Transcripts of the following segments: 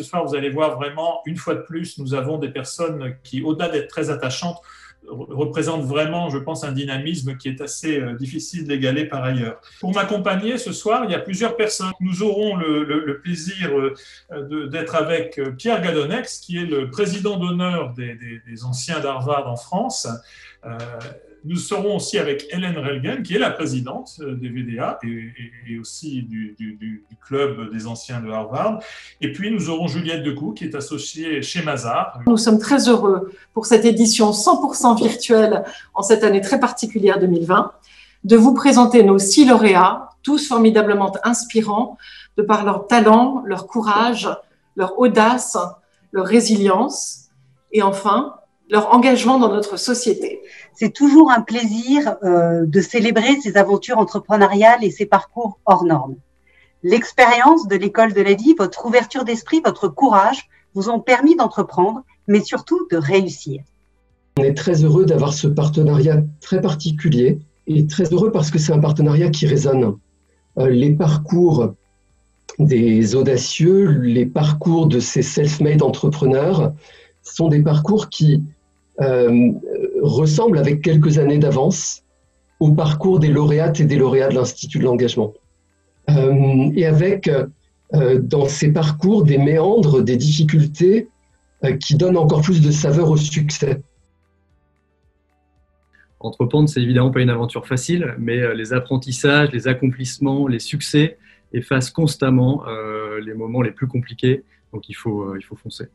soir, vous allez voir vraiment, une fois de plus, nous avons des personnes qui, au-delà d'être très attachantes, représentent vraiment, je pense, un dynamisme qui est assez difficile d'égaler par ailleurs. Pour m'accompagner ce soir, il y a plusieurs personnes. Nous aurons le plaisir d'être avec Pierre Gadonex, qui est le président d'honneur des anciens d'Harvard en France. Nous serons aussi avec Hélène Relgen, qui est la présidente des VDA et aussi du club des anciens de Harvard. Et puis, nous aurons Juliette Decoux, qui est associée chez Mazars. Nous sommes très heureux pour cette édition 100% virtuelle en cette année très particulière 2020, de vous présenter nos 6 lauréats, tous formidablement inspirants, de par leur talent, leur courage, leur audace, leur résilience et enfin, leur engagement dans notre société. C'est toujours un plaisir de célébrer ces aventures entrepreneuriales et ces parcours hors normes. L'expérience de l'école de la vie, votre ouverture d'esprit, votre courage vous ont permis d'entreprendre, mais surtout de réussir. On est très heureux d'avoir ce partenariat très particulier et très heureux parce que c'est un partenariat qui résonne. Les parcours des audacieux, les parcours de ces self-made entrepreneurs sont des parcours qui ressemble avec quelques années d'avance au parcours des lauréates et des lauréats de l'Institut de l'engagement. Et avec dans ces parcours des méandres, des difficultés qui donnent encore plus de saveur au succès. Entreprendre, c'est évidemment pas une aventure facile, mais les apprentissages, les accomplissements, les succès effacent constamment les moments les plus compliqués. Donc il faut foncer.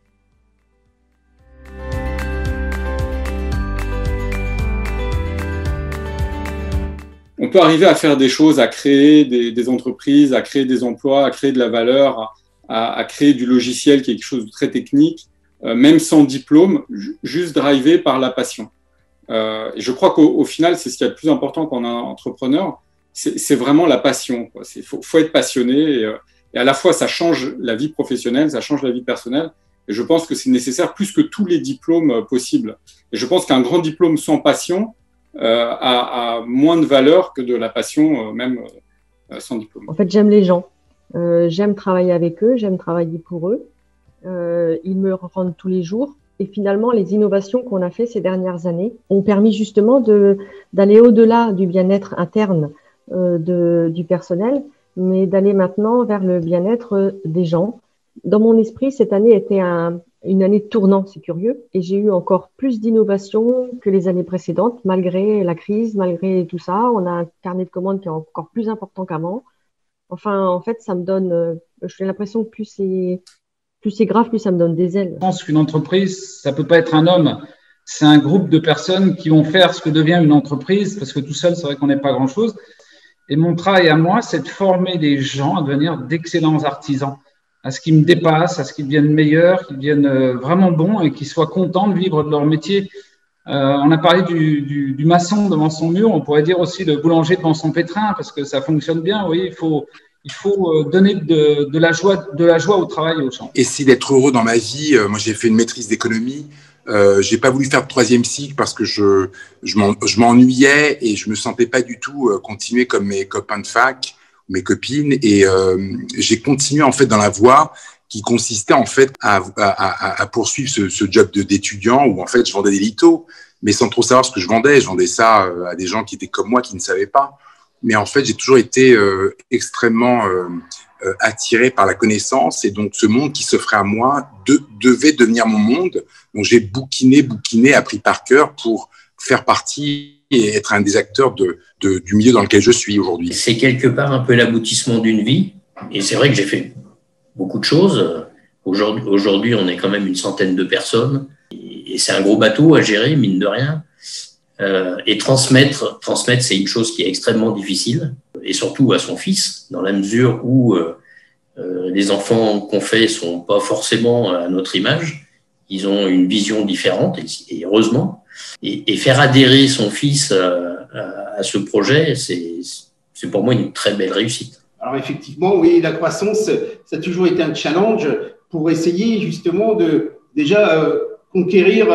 On peut arriver à faire des choses, à créer des entreprises, à créer des emplois, à créer de la valeur, à créer du logiciel qui est quelque chose de très technique, même sans diplôme, juste drivé par la passion. Et je crois qu'au final, c'est ce qui est le plus important quand on est un entrepreneur, c'est vraiment la passion. Il faut être passionné et à la fois, ça change la vie professionnelle, ça change la vie personnelle. Et je pense que c'est nécessaire plus que tous les diplômes possibles. Et je pense qu'un grand diplôme sans passion a moins de valeur que de la passion, même sans diplôme. En fait, j'aime les gens. J'aime travailler avec eux, j'aime travailler pour eux. Ils me rendent tous les jours. Et finalement, les innovations qu'on a fait ces dernières années ont permis justement d'aller au-delà du bien-être interne du personnel, mais d'aller maintenant vers le bien-être des gens. Dans mon esprit, cette année était une année de tournant, c'est curieux, et j'ai eu encore plus d'innovations que les années précédentes, malgré la crise, malgré tout ça. On a un carnet de commandes qui est encore plus important qu'avant. Enfin, en fait, ça me donne, j'ai l'impression que plus c'est grave, plus ça me donne des ailes. Je pense qu'une entreprise, ça peut pas être un homme. C'est un groupe de personnes qui vont faire ce que devient une entreprise, parce que tout seul, c'est vrai qu'on n'est pas grand-chose. Et mon travail à moi, c'est de former des gens à devenir d'excellents artisans, à ce qu'ils me dépassent, à ce qu'ils deviennent meilleurs, qu'ils deviennent vraiment bons et qu'ils soient contents de vivre de leur métier. On a parlé du maçon devant son mur, on pourrait dire aussi le boulanger devant son pétrin, parce que ça fonctionne bien. Oui, il faut donner de la joie au travail et aux gens. Essayer d'être heureux dans ma vie. Moi, j'ai fait une maîtrise d'économie. J'ai pas voulu faire de 3e cycle parce que je m'ennuyais et je me sentais pas du tout continuer comme mes copains de fac, mes copines. Et j'ai continué en fait dans la voie qui consistait en fait à poursuivre ce job d'étudiant où en fait je vendais des litos, mais sans trop savoir ce que je vendais. Je vendais ça à des gens qui étaient comme moi, qui ne savaient pas. Mais en fait, j'ai toujours été extrêmement attiré par la connaissance et donc ce monde qui s'offrait à moi devait devenir mon monde. Donc j'ai bouquiné, appris par cœur pour faire partie et être un des acteurs du milieu dans lequel je suis aujourd'hui. C'est quelque part un peu l'aboutissement d'une vie et c'est vrai que j'ai fait beaucoup de choses. Aujourd'hui, on est quand même une centaine de personnes et c'est un gros bateau à gérer, mine de rien. Et transmettre, c'est une chose qui est extrêmement difficile, et surtout à son fils, dans la mesure où les enfants qu'on fait sont pas forcément à notre image, ils ont une vision différente, et heureusement. Et faire adhérer son fils à ce projet, c'est pour moi une très belle réussite. Alors effectivement, oui, la croissance, ça a toujours été un challenge pour essayer justement de déjà conquérir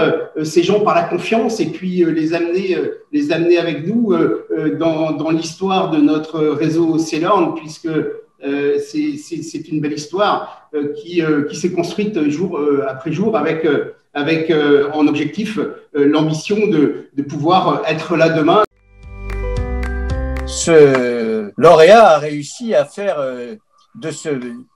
ces gens par la confiance et puis les amener avec nous dans l'histoire de notre réseau C-Learn, puisque C'est une belle histoire qui s'est construite jour après jour avec en objectif l'ambition de pouvoir être là demain. Ce lauréat a réussi à faire de ce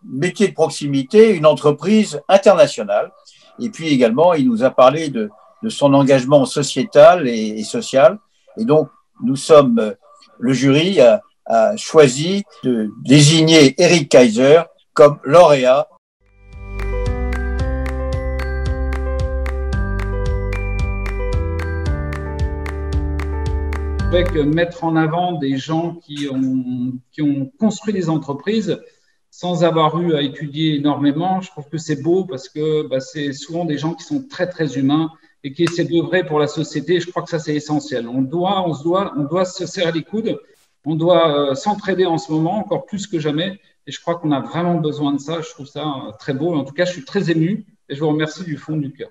métier de proximité une entreprise internationale. Et puis également, il nous a parlé de son engagement sociétal et social. Et donc, le jury a choisi de désigner Eric Kaiser comme lauréat. Avec mettre en avant des gens qui ont construit des entreprises sans avoir eu à étudier énormément, je trouve que c'est beau parce que c'est souvent des gens qui sont très, très humains et qui essaient d'œuvrer pour la société. Je crois que ça, c'est essentiel. On doit se serrer les coudes. On doit s'entraider en ce moment, encore plus que jamais. Et je crois qu'on a vraiment besoin de ça. Je trouve ça très beau. En tout cas, je suis très ému et je vous remercie du fond du cœur.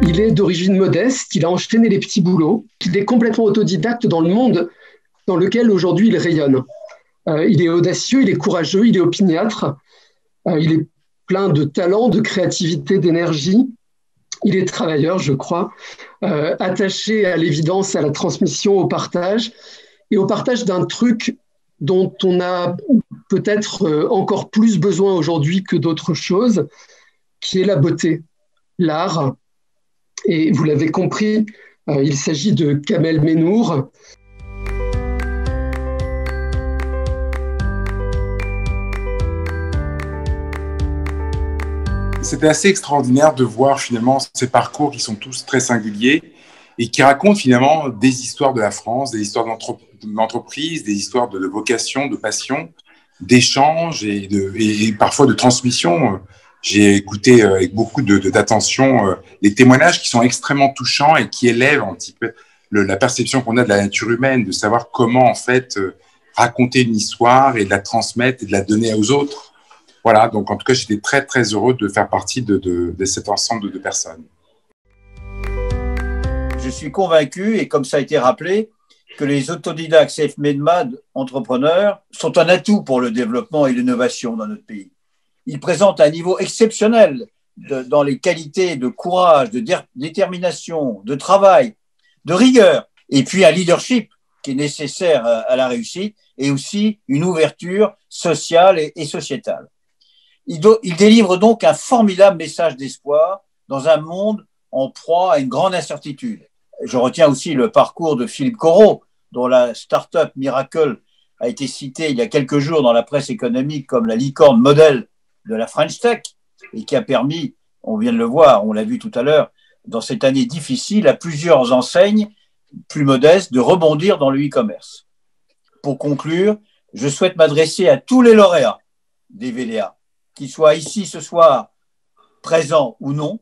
Il est d'origine modeste, il a enchaîné les petits boulots, il est complètement autodidacte dans le monde dans lequel aujourd'hui il rayonne. Il est audacieux, il est courageux, il est opiniâtre, il est plein de talent, de créativité, d'énergie. Il est travailleur, je crois, attaché à l'évidence, à la transmission, au partage, et au partage d'un truc dont on a peut-être encore plus besoin aujourd'hui que d'autres choses, qui est la beauté, l'art. Et vous l'avez compris, il s'agit de Kamel Mennour. C'était assez extraordinaire de voir finalement ces parcours qui sont tous très singuliers et qui racontent finalement des histoires de la France, des histoires d'entreprise, des histoires de vocation, de passion, d'échange et parfois de transmission. J'ai écouté avec beaucoup d'attention les témoignages qui sont extrêmement touchants et qui élèvent un petit peu la perception qu'on a de la nature humaine, de savoir comment en fait raconter une histoire et de la transmettre et de la donner aux autres. Voilà, donc en tout cas, j'étais très, très heureux de faire partie de cet ensemble de personnes. Je suis convaincu, et comme ça a été rappelé, que les autodidactes self-made entrepreneurs sont un atout pour le développement et l'innovation dans notre pays. Ils présentent un niveau exceptionnel dans les qualités de courage, de détermination, de travail, de rigueur, et puis un leadership qui est nécessaire à la réussite, et aussi une ouverture sociale et sociétale. Il délivre donc un formidable message d'espoir dans un monde en proie à une grande incertitude. Je retiens aussi le parcours de Philippe Corot, dont la start-up Miracle a été citée il y a quelques jours dans la presse économique comme la licorne modèle de la French Tech et qui a permis, on vient de le voir, on l'a vu tout à l'heure, dans cette année difficile, à plusieurs enseignes plus modestes de rebondir dans le e-commerce. Pour conclure, je souhaite m'adresser à tous les lauréats des VDA, qu'ils soient ici ce soir, présents ou non,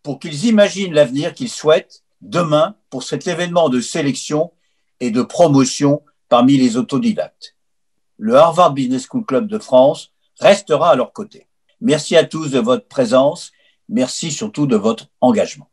pour qu'ils imaginent l'avenir qu'ils souhaitent demain pour cet événement de sélection et de promotion parmi les autodidactes. Le Harvard Business School Club de France restera à leur côté. Merci à tous de votre présence, merci surtout de votre engagement.